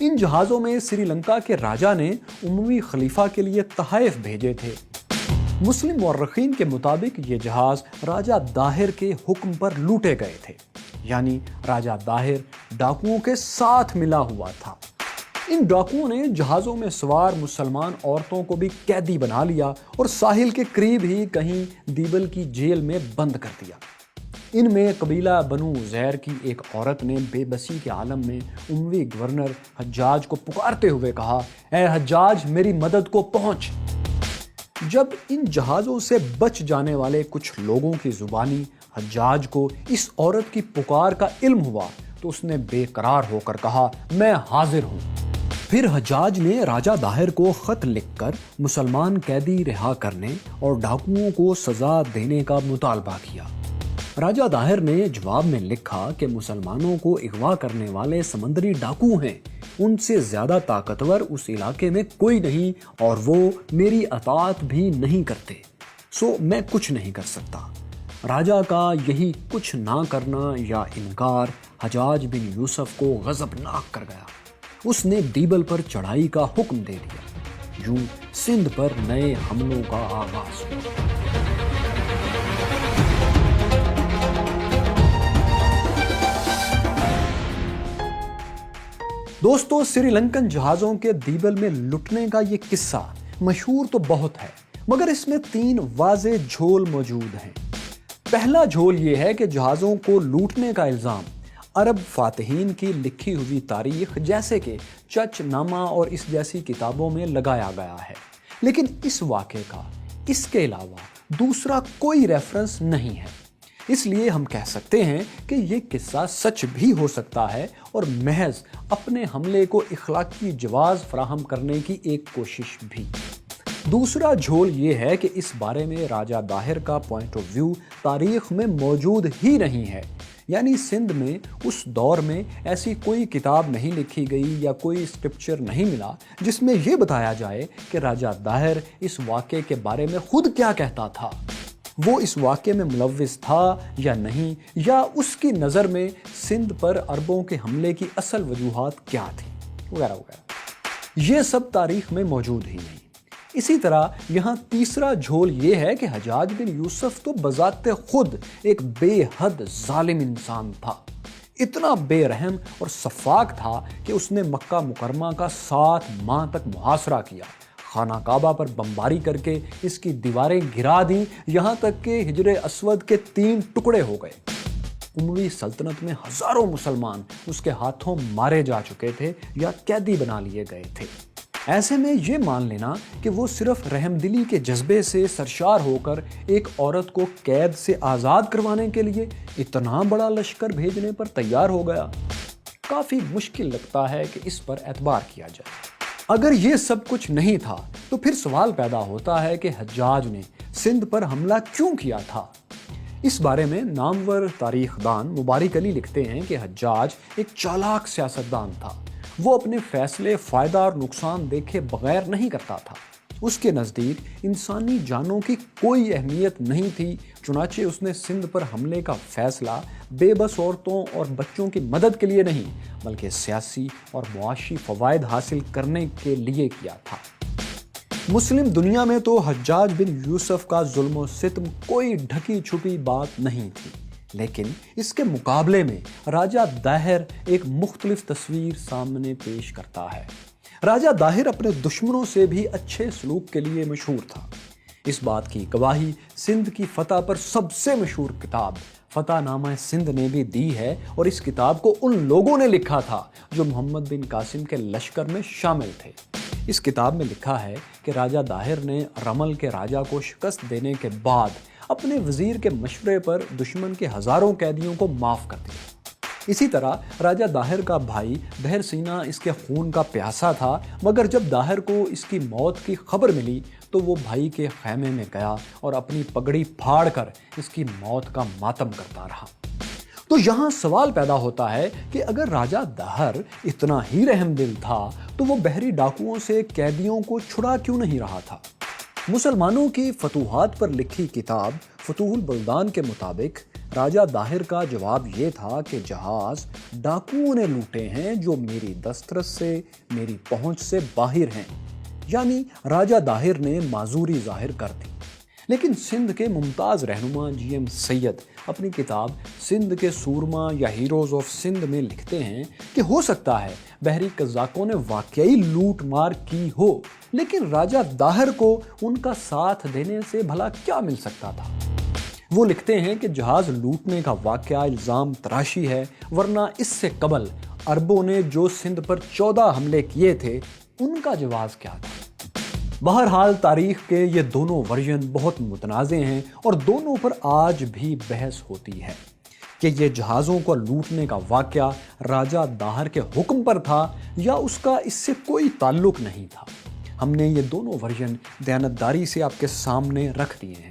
ان جہازوں میں سری لنکا کے راجا نے اموی خلیفہ کے لیے تحائف بھیجے تھے۔ مسلم مورخین کے مطابق یہ جہاز راجا داہر کے حکم پر لوٹے گئے تھے، یعنی راجا داہر ڈاکوؤں کے ساتھ ملا ہوا تھا۔ ان ڈاکوؤں نے جہازوں میں سوار مسلمان عورتوں کو بھی قیدی بنا لیا اور ساحل کے قریب ہی کہیں دیبل کی جیل میں بند کر دیا۔ ان میں قبیلہ بنو زیر کی ایک عورت نے بے بسی کے عالم میں اموی گورنر حجاج کو پکارتے ہوئے کہا، اے حجاج میری مدد کو پہنچ۔ جب ان جہازوں سے بچ جانے والے کچھ لوگوں کی زبانی حجاج کو اس عورت کی پکار کا علم ہوا تو اس نے بے قرار ہو کر کہا، میں حاضر ہوں۔ پھر حجاج نے راجہ داہر کو خط لکھ کر مسلمان قیدی رہا کرنے اور ڈاکوؤں کو سزا دینے کا مطالبہ کیا۔ راجہ داہر نے جواب میں لکھا کہ مسلمانوں کو اغوا کرنے والے سمندری ڈاکو ہیں، ان سے زیادہ طاقتور اس علاقے میں کوئی نہیں اور وہ میری اطاعت بھی نہیں کرتے، سو میں کچھ نہیں کر سکتا۔ راجہ کا یہی کچھ نہ کرنا یا انکار حجاج بن یوسف کو غضبناک کر گیا۔ اس نے دیبل پر چڑھائی کا حکم دے دیا۔ یوں سندھ پر نئے حملوں کا آغاز ہوا۔ دوستو، سری لنکن جہازوں کے دیبل میں لٹنے کا یہ قصہ مشہور تو بہت ہے، مگر اس میں 3 واضح جھول موجود ہیں۔ پہلا جھول یہ ہے کہ جہازوں کو لوٹنے کا الزام عرب فاتحین کی لکھی ہوئی تاریخ جیسے کہ چچ نامہ اور اس جیسی کتابوں میں لگایا گیا ہے، لیکن اس واقعے کا اس کے علاوہ دوسرا کوئی ریفرنس نہیں ہے۔ اس لیے ہم کہہ سکتے ہیں کہ یہ قصہ سچ بھی ہو سکتا ہے اور محض اپنے حملے کو اخلاقی جواز فراہم کرنے کی ایک کوشش بھی۔ دوسرا جھول یہ ہے کہ اس بارے میں راجہ داہر کا پوائنٹ آف ویو تاریخ میں موجود ہی نہیں ہے، یعنی سندھ میں اس دور میں ایسی کوئی کتاب نہیں لکھی گئی یا کوئی اسکرپچر نہیں ملا جس میں یہ بتایا جائے کہ راجہ داہر اس واقعے کے بارے میں خود کیا کہتا تھا، وہ اس واقعے میں ملوث تھا یا نہیں، یا اس کی نظر میں سندھ پر عربوں کے حملے کی اصل وجوہات کیا تھی، وغیرہ وغیرہ۔ یہ سب تاریخ میں موجود ہی نہیں۔ اسی طرح یہاں تیسرا جھول یہ ہے کہ حجاج بن یوسف تو بذات خود ایک بے حد ظالم انسان تھا، اتنا بے رحم اور سفاک تھا کہ اس نے مکہ مکرمہ کا 7 ماہ تک محاصرہ کیا، خانہ کعبہ پر بمباری کر کے اس کی دیواریں گرا دیں، یہاں تک کہ حجر اسود کے 3 ٹکڑے ہو گئے۔ اموی سلطنت میں ہزاروں مسلمان اس کے ہاتھوں مارے جا چکے تھے یا قیدی بنا لیے گئے تھے۔ ایسے میں یہ مان لینا کہ وہ صرف رحم دلی کے جذبے سے سرشار ہو کر ایک عورت کو قید سے آزاد کروانے کے لیے اتنا بڑا لشکر بھیجنے پر تیار ہو گیا، کافی مشکل لگتا ہے کہ اس پر اعتبار کیا جائے۔ اگر یہ سب کچھ نہیں تھا تو پھر سوال پیدا ہوتا ہے کہ حجاج نے سندھ پر حملہ کیوں کیا تھا؟ اس بارے میں نامور تاریخ دان مبارک علی لکھتے ہیں کہ حجاج ایک چالاک سیاستدان تھا، وہ اپنے فیصلے فائدہ اور نقصان دیکھے بغیر نہیں کرتا تھا۔ اس کے نزدیک انسانی جانوں کی کوئی اہمیت نہیں تھی، چنانچہ اس نے سندھ پر حملے کا فیصلہ بے بس عورتوں اور بچوں کی مدد کے لیے نہیں بلکہ سیاسی اور معاشی فوائد حاصل کرنے کے لیے کیا تھا۔ مسلم دنیا میں تو حجاج بن یوسف کا ظلم و ستم کوئی ڈھکی چھپی بات نہیں تھی، لیکن اس کے مقابلے میں راجہ داہر ایک مختلف تصویر سامنے پیش کرتا ہے۔ راجہ داہر اپنے دشمنوں سے بھی اچھے سلوک کے لیے مشہور تھا۔ اس بات کی گواہی سندھ کی فتح پر سب سے مشہور کتاب فتح نامہ سندھ نے بھی دی ہے، اور اس کتاب کو ان لوگوں نے لکھا تھا جو محمد بن قاسم کے لشکر میں شامل تھے۔ اس کتاب میں لکھا ہے کہ راجہ داہر نے رمل کے راجہ کو شکست دینے کے بعد اپنے وزیر کے مشورے پر دشمن کے ہزاروں قیدیوں کو معاف کر دیا۔ اسی طرح راجہ داہر کا بھائی بہر سینا اس کے خون کا پیاسا تھا، مگر جب داہر کو اس کی موت کی خبر ملی تو وہ بھائی کے خیمے میں گیا اور اپنی پگڑی پھاڑ کر اس کی موت کا ماتم کرتا رہا۔ تو یہاں سوال پیدا ہوتا ہے کہ اگر راجہ داہر اتنا ہی رحم دل تھا تو وہ بحری ڈاکوؤں سے قیدیوں کو چھڑا کیوں نہیں رہا تھا؟ مسلمانوں کی فتوحات پر لکھی کتاب فتوح البلدان کے مطابق راجہ داہر کا جواب یہ تھا کہ جہاز ڈاکوؤں نے لوٹے ہیں جو میری دسترس سے، میری پہنچ سے باہر ہیں، یعنی راجہ داہر نے معذوری ظاہر کر دی۔ لیکن سندھ کے ممتاز رہنما جی ایم سید اپنی کتاب سندھ کے سورما یا ہیروز آف سندھ میں لکھتے ہیں کہ ہو سکتا ہے بحری قزاقوں نے واقعی لوٹ مار کی ہو، لیکن راجہ داہر کو ان کا ساتھ دینے سے بھلا کیا مل سکتا تھا۔ وہ لکھتے ہیں کہ جہاز لوٹنے کا واقعہ الزام تراشی ہے، ورنہ اس سے قبل عربوں نے جو سندھ پر 14 حملے کیے تھے ان کا جواز کیا تھا۔ بہرحال تاریخ کے یہ دونوں ورژن بہت متنازع ہیں اور دونوں پر آج بھی بحث ہوتی ہے کہ یہ جہازوں کو لوٹنے کا واقعہ راجہ داہر کے حکم پر تھا یا اس کا اس سے کوئی تعلق نہیں تھا۔ ہم نے یہ دونوں ورژن دیانتداری سے آپ کے سامنے رکھ دیے ہیں۔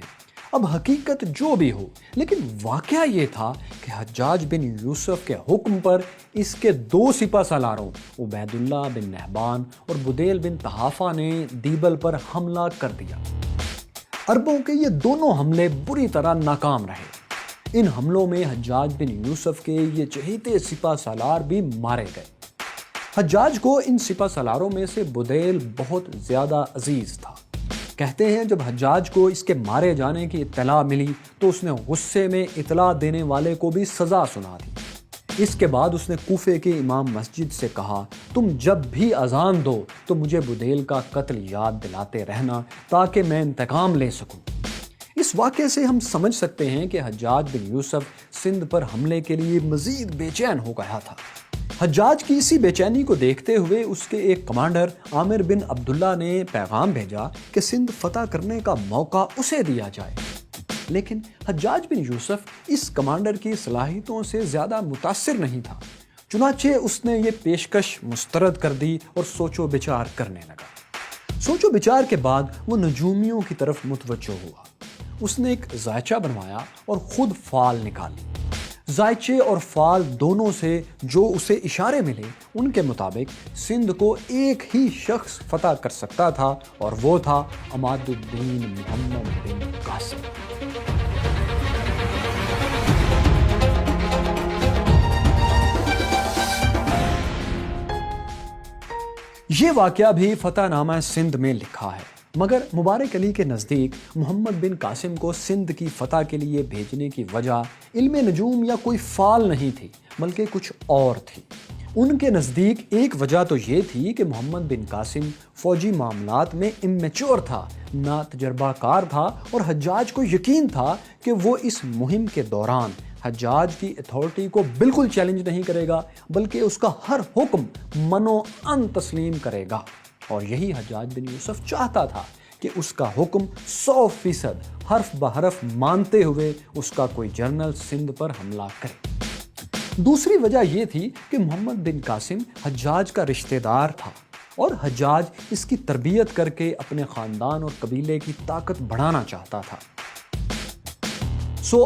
اب حقیقت جو بھی ہو، لیکن واقعہ یہ تھا کہ حجاج بن یوسف کے حکم پر اس کے 2 سپہ سالاروں عبید اللہ بن نہبان اور بدیل بن طحافہ نے دیبل پر حملہ کر دیا۔ عربوں کے یہ دونوں حملے بری طرح ناکام رہے۔ ان حملوں میں حجاج بن یوسف کے یہ چہیتے سپہ سالار بھی مارے گئے۔ حجاج کو ان سپہ سالاروں میں سے بدیل بہت زیادہ عزیز تھا۔ کہتے ہیں جب حجاج کو اس کے مارے جانے کی اطلاع ملی تو اس نے غصے میں اطلاع دینے والے کو بھی سزا سنا دی۔ اس کے بعد اس نے کوفے کے امام مسجد سے کہا، تم جب بھی اذان دو تو مجھے بدیل کا قتل یاد دلاتے رہنا تاکہ میں انتقام لے سکوں۔ اس واقعے سے ہم سمجھ سکتے ہیں کہ حجاج بن یوسف سندھ پر حملے کے لیے مزید بے چین ہو گیا تھا۔ حجاج کی اسی بے چینی کو دیکھتے ہوئے اس کے ایک کمانڈر عامر بن عبداللہ نے پیغام بھیجا کہ سندھ فتح کرنے کا موقع اسے دیا جائے، لیکن حجاج بن یوسف اس کمانڈر کی صلاحیتوں سے زیادہ متاثر نہیں تھا۔ چنانچہ اس نے یہ پیشکش مسترد کر دی اور سوچ و بچار کرنے لگا۔ سوچ و بچار کے بعد وہ نجومیوں کی طرف متوجہ ہوا۔ اس نے ایک ذائچہ بنوایا اور خود فال نکالی۔ ذائچے اور فال دونوں سے جو اسے اشارے ملے ان کے مطابق سندھ کو ایک ہی شخص فتح کر سکتا تھا اور وہ تھا عماد الدین محمد بن قاسم۔ یہ واقعہ بھی فتح نامہ سندھ میں لکھا ہے، مگر مبارک علی کے نزدیک محمد بن قاسم کو سندھ کی فتح کے لیے بھیجنے کی وجہ علم نجوم یا کوئی فال نہیں تھی، بلکہ کچھ اور تھی۔ ان کے نزدیک ایک وجہ تو یہ تھی کہ محمد بن قاسم فوجی معاملات میں امیچور تھا، نا تجربہ کار تھا، اور حجاج کو یقین تھا کہ وہ اس مہم کے دوران حجاج کی اتھارٹی کو بالکل چیلنج نہیں کرے گا، بلکہ اس کا ہر حکم منو ان تسلیم کرے گا۔ اور یہی حجاج بن یوسف چاہتا تھا کہ اس کا حکم 100% حرف بحرف مانتے ہوئے اس کا کوئی جنرل سندھ پر حملہ کرے۔ دوسری وجہ یہ تھی کہ محمد بن قاسم حجاج کا رشتہ دار تھا اور حجاج اس کی تربیت کر کے اپنے خاندان اور قبیلے کی طاقت بڑھانا چاہتا تھا۔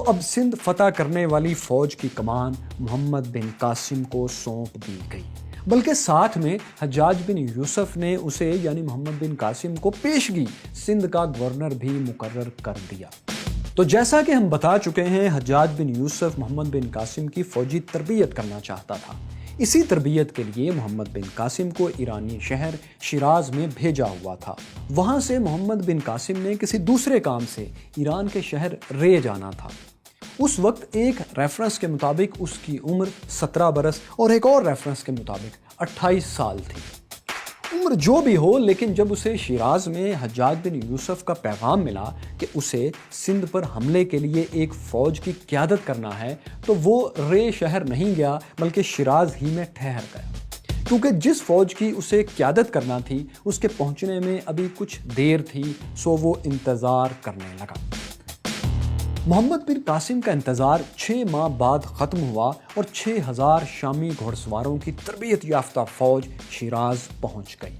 اب سندھ فتح کرنے والی فوج کی کمان محمد بن قاسم کو سونپ دی گئی، بلکہ ساتھ میں حجاج بن یوسف نے اسے یعنی محمد بن قاسم کو پیشگی سندھ کا گورنر بھی مقرر کر دیا۔ تو جیسا کہ ہم بتا چکے ہیں، حجاج بن یوسف محمد بن قاسم کی فوجی تربیت کرنا چاہتا تھا۔ اسی تربیت کے لیے محمد بن قاسم کو ایرانی شہر شیراز میں بھیجا ہوا تھا۔ وہاں سے محمد بن قاسم نے کسی دوسرے کام سے ایران کے شہر رے جانا تھا۔ اس وقت ایک ریفرنس کے مطابق اس کی عمر 17 برس اور ایک اور ریفرنس کے مطابق 28 سال تھی۔ عمر جو بھی ہو، لیکن جب اسے شیراز میں حجاج بن یوسف کا پیغام ملا کہ اسے سندھ پر حملے کے لیے ایک فوج کی قیادت کرنا ہے، تو وہ رے شہر نہیں گیا بلکہ شیراز ہی میں ٹھہر گیا، کیونکہ جس فوج کی اسے قیادت کرنا تھی اس کے پہنچنے میں ابھی کچھ دیر تھی، سو وہ انتظار کرنے لگا۔ محمد بن قاسم کا انتظار 6 ماہ بعد ختم ہوا اور 6000 شامی گھوڑ سواروں کی تربیت یافتہ فوج شیراز پہنچ گئی۔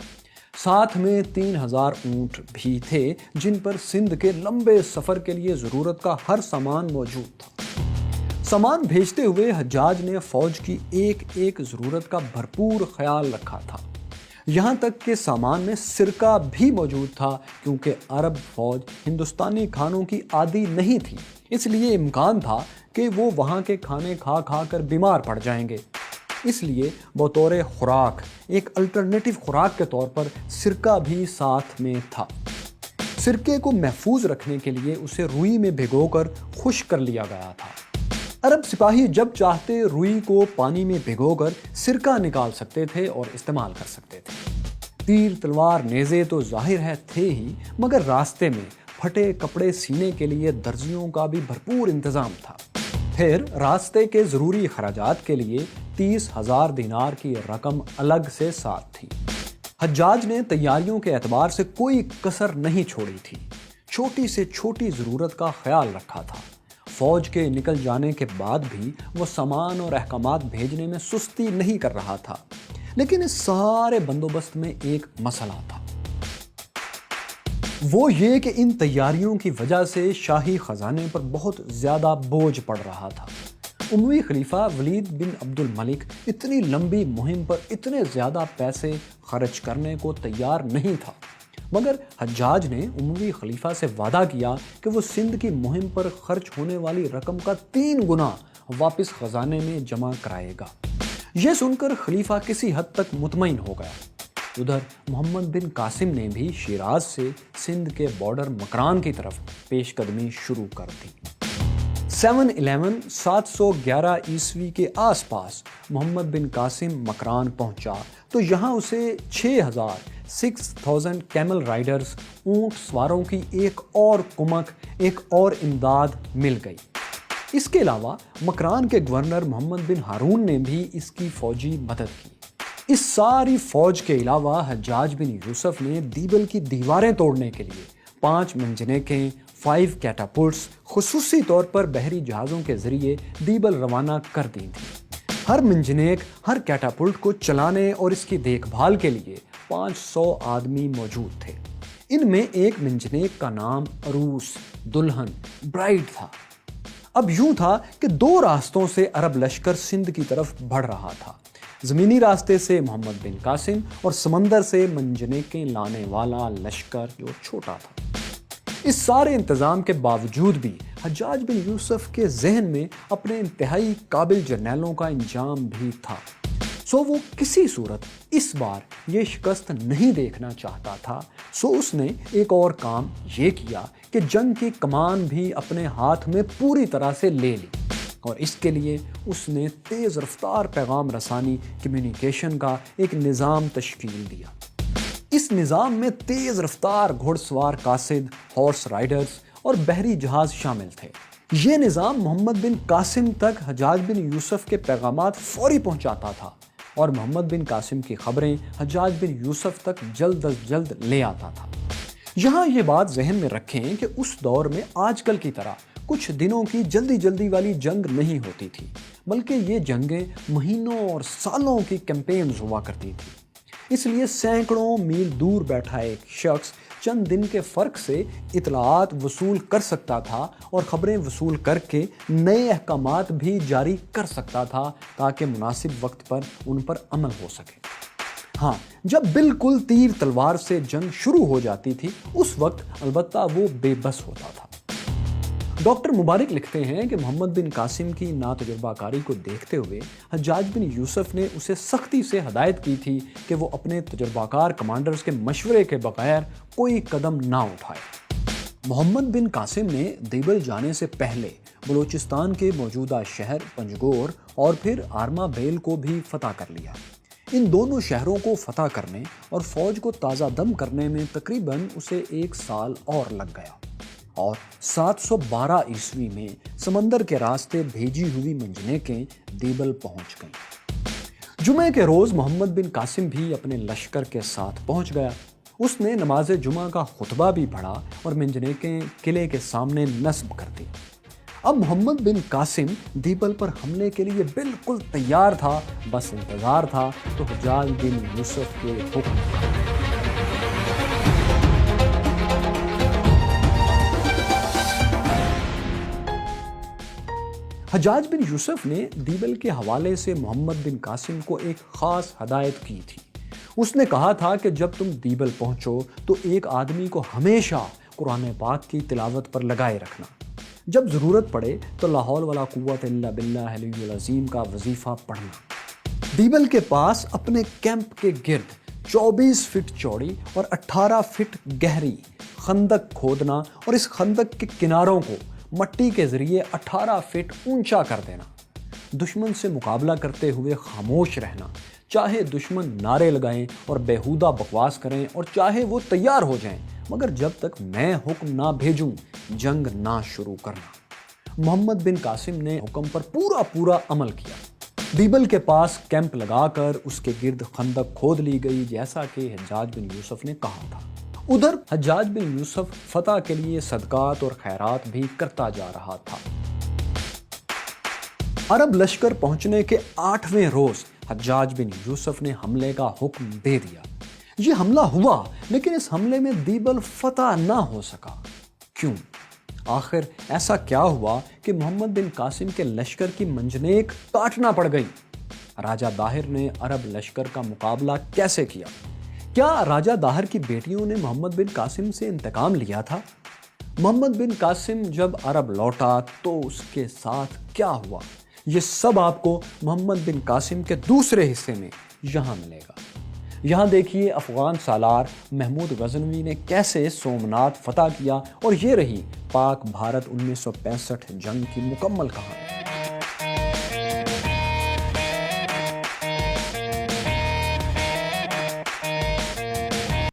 ساتھ میں 3000 اونٹ بھی تھے جن پر سندھ کے لمبے سفر کے لیے ضرورت کا ہر سامان موجود تھا۔ سامان بھیجتے ہوئے حجاج نے فوج کی ایک ایک ضرورت کا بھرپور خیال رکھا تھا، یہاں تک کہ سامان میں سرکہ بھی موجود تھا، کیونکہ عرب فوج ہندوستانی کھانوں کی عادی نہیں تھی، اس لیے امکان تھا کہ وہ وہاں کے کھانے کھا کھا کر بیمار پڑ جائیں گے۔ اس لیے بطور خوراک، ایک الٹرنیٹو خوراک کے طور پر سرکہ بھی ساتھ میں تھا۔ سرکے کو محفوظ رکھنے کے لیے اسے روئی میں بھگو کر خشک کر لیا گیا تھا۔ عرب سپاہی جب چاہتے روئی کو پانی میں بھگو کر سرکہ نکال سکتے تھے اور استعمال کر سکتے تھے۔ تیر، تلوار، نیزے تو ظاہر ہے تھے ہی، مگر راستے میں پھٹے کپڑے سینے کے لیے درزیوں کا بھی بھرپور انتظام تھا۔ پھر راستے کے ضروری اخراجات کے لیے 30,000 دینار کی رقم الگ سے ساتھ تھی۔ حجاج نے تیاریوں کے اعتبار سے کوئی کسر نہیں چھوڑی تھی، چھوٹی سے چھوٹی ضرورت کا خیال رکھا تھا۔ فوج کے نکل جانے کے بعد بھی وہ سامان اور احکامات بھیجنے میں سستی نہیں کر رہا تھا، لیکن اس سارے بندوبست میں ایک مسئلہ تھا۔ وہ یہ کہ ان تیاریوں کی وجہ سے شاہی خزانے پر بہت زیادہ بوجھ پڑ رہا تھا۔ اموی خلیفہ ولید بن عبد الملک اتنی لمبی مہم پر اتنے زیادہ پیسے خرچ کرنے کو تیار نہیں تھا، مگر حجاج نے اموی خلیفہ سے وعدہ کیا کہ وہ سندھ کی مہم پر خرچ ہونے والی رقم کا 3 گنا واپس خزانے میں جمع کرائے گا۔ یہ سن کر خلیفہ کسی حد تک مطمئن ہو گیا۔ ادھر محمد بن قاسم نے بھی شیراز سے سندھ کے بارڈر مکران کی طرف پیش قدمی شروع کر دی۔ 711 عیسوی کے آس پاس محمد بن قاسم مکران پہنچا تو یہاں اسے 6,000 کیمل رائڈرز، اونٹ سواروں کی ایک اور کمک، ایک اور امداد مل گئی۔ اس کے علاوہ مکران کے گورنر محمد بن ہارون نے بھی اس کی فوجی مدد کی۔ اس ساری فوج کے علاوہ حجاج بن یوسف نے دیبل کی دیواریں توڑنے کے لیے 5 منجنیقیں، 5 کیٹاپلٹس خصوصی طور پر بحری جہازوں کے ذریعے دیبل روانہ کر دی تھی۔ ہر منجنیق، ہر کیٹاپلٹ کو چلانے اور اس کی دیکھ بھال کے لیے 500 آدمی موجود تھے۔ ان میں ایک منجنیق کا نام عروس، دلہن، برائیڈ تھا۔ اب یوں تھا کہ 2 راستوں سے عرب لشکر سندھ کی طرف بڑھ رہا تھا، زمینی راستے سے محمد بن قاسم اور سمندر سے منجنیقیں لانے والا لشکر جو چھوٹا تھا۔ اس سارے انتظام کے باوجود بھی حجاج بن یوسف کے ذہن میں اپنے انتہائی قابل جرنیلوں کا انجام بھی تھا، سو وہ کسی صورت اس بار یہ شکست نہیں دیکھنا چاہتا تھا۔ سو اس نے ایک اور کام یہ کیا کہ جنگ کی کمان بھی اپنے ہاتھ میں پوری طرح سے لے لی، اور اس کے لیے اس نے تیز رفتار پیغام رسانی، کمیونیکیشن کا ایک نظام تشکیل دیا۔ اس نظام میں تیز رفتار گھڑ سوار قاصد، ہارس رائڈرز اور بحری جہاز شامل تھے۔ یہ نظام محمد بن قاسم تک حجاج بن یوسف کے پیغامات فوری پہنچاتا تھا، اور محمد بن قاسم کی خبریں حجاج بن یوسف تک جلد از جلد لے آتا تھا۔ یہاں یہ بات ذہن میں رکھیں کہ اس دور میں آج کل کی طرح کچھ دنوں کی جلدی جلدی والی جنگ نہیں ہوتی تھی، بلکہ یہ جنگیں مہینوں اور سالوں کی کیمپینز ہوا کرتی تھی۔ اس لیے سینکڑوں میل دور بیٹھا ایک شخص چند دن کے فرق سے اطلاعات وصول کر سکتا تھا اور خبریں وصول کر کے نئے احکامات بھی جاری کر سکتا تھا تاکہ مناسب وقت پر ان پر عمل ہو سکے۔ ہاں، جب بالکل تیر تلوار سے جنگ شروع ہو جاتی تھی اس وقت البتہ وہ بے بس ہوتا تھا۔ ڈاکٹر مبارک لکھتے ہیں کہ محمد بن قاسم کی ناتجربہ کاری کو دیکھتے ہوئے حجاج بن یوسف نے اسے سختی سے ہدایت کی تھی کہ وہ اپنے تجربہ کار کمانڈرز کے مشورے کے بغیر کوئی قدم نہ اٹھائے۔ محمد بن قاسم نے دیبل جانے سے پہلے بلوچستان کے موجودہ شہر پنجگور اور پھر آرما بیل کو بھی فتح کر لیا۔ ان دونوں شہروں کو فتح کرنے اور فوج کو تازہ دم کرنے میں تقریباً اسے 1 سال اور لگ گیا، اور 712 عیسوی میں سمندر کے راستے بھیجی ہوئی منجنیقیں دیبل پہنچ گئیں۔ جمعہ کے روز محمد بن قاسم بھی اپنے لشکر کے ساتھ پہنچ گیا۔ اس نے نماز جمعہ کا خطبہ بھی پڑھا اور منجنیقیں قلعے کے سامنے نصب کر دی۔ اب محمد بن قاسم دیبل پر حملے کے لیے بالکل تیار تھا، بس انتظار تھا تو حجاج بن یوسف کے حکم کا۔ حجاج بن یوسف نے دیبل کے حوالے سے محمد بن قاسم کو ایک خاص ہدایت کی تھی۔ اس نے کہا تھا کہ جب تم دیبل پہنچو تو ایک آدمی کو ہمیشہ قرآن پاک کی تلاوت پر لگائے رکھنا۔ جب ضرورت پڑے تو لا حول ولا قوت الا باللہ العلی العظیم کا وظیفہ پڑھنا۔ دیبل کے پاس اپنے کیمپ کے گرد 24 فٹ چوڑی اور 18 فٹ گہری خندق کھودنا اور اس خندق کے کناروں کو مٹی کے ذریعے 18 فٹ اونچا کر دینا، دشمن سے مقابلہ کرتے ہوئے خاموش رہنا، چاہے دشمن نعرے لگائیں اور بیہودہ بکواس کریں اور چاہے وہ تیار ہو جائیں، مگر جب تک میں حکم نہ بھیجوں جنگ نہ شروع کرنا۔ محمد بن قاسم نے حکم پر پورا عمل کیا۔ دیبل کے پاس کیمپ لگا کر اس کے گرد خندق کھود لی گئی جیسا کہ حجاج بن یوسف نے کہا تھا۔ ادھر حجاج بن یوسف فتح کے لیے صدقات اور خیرات بھی کرتا جا رہا تھا۔ عرب لشکر پہنچنے کے 8ویں روز حجاج بن یوسف نے حملے کا حکم دے دیا۔ یہ حملہ ہوا لیکن اس حملے میں دیبل فتح نہ ہو سکا۔ کیوں؟ آخر ایسا کیا ہوا کہ محمد بن قاسم کے لشکر کی منجنیق کاٹنا پڑ گئی؟ راجہ داہر نے عرب لشکر کا مقابلہ کیسے کیا؟ کیا راجہ داہر کی بیٹیوں نے محمد بن قاسم سے انتقام لیا تھا؟ محمد بن قاسم جب عرب لوٹا تو اس کے ساتھ کیا ہوا؟ یہ سب آپ کو محمد بن قاسم کے دوسرے حصے میں یہاں ملے گا۔ یہاں دیکھیے افغان سالار محمود غزنوی نے کیسے سومنات فتح کیا، اور یہ رہی پاک بھارت 1965 جنگ کی مکمل کہانی۔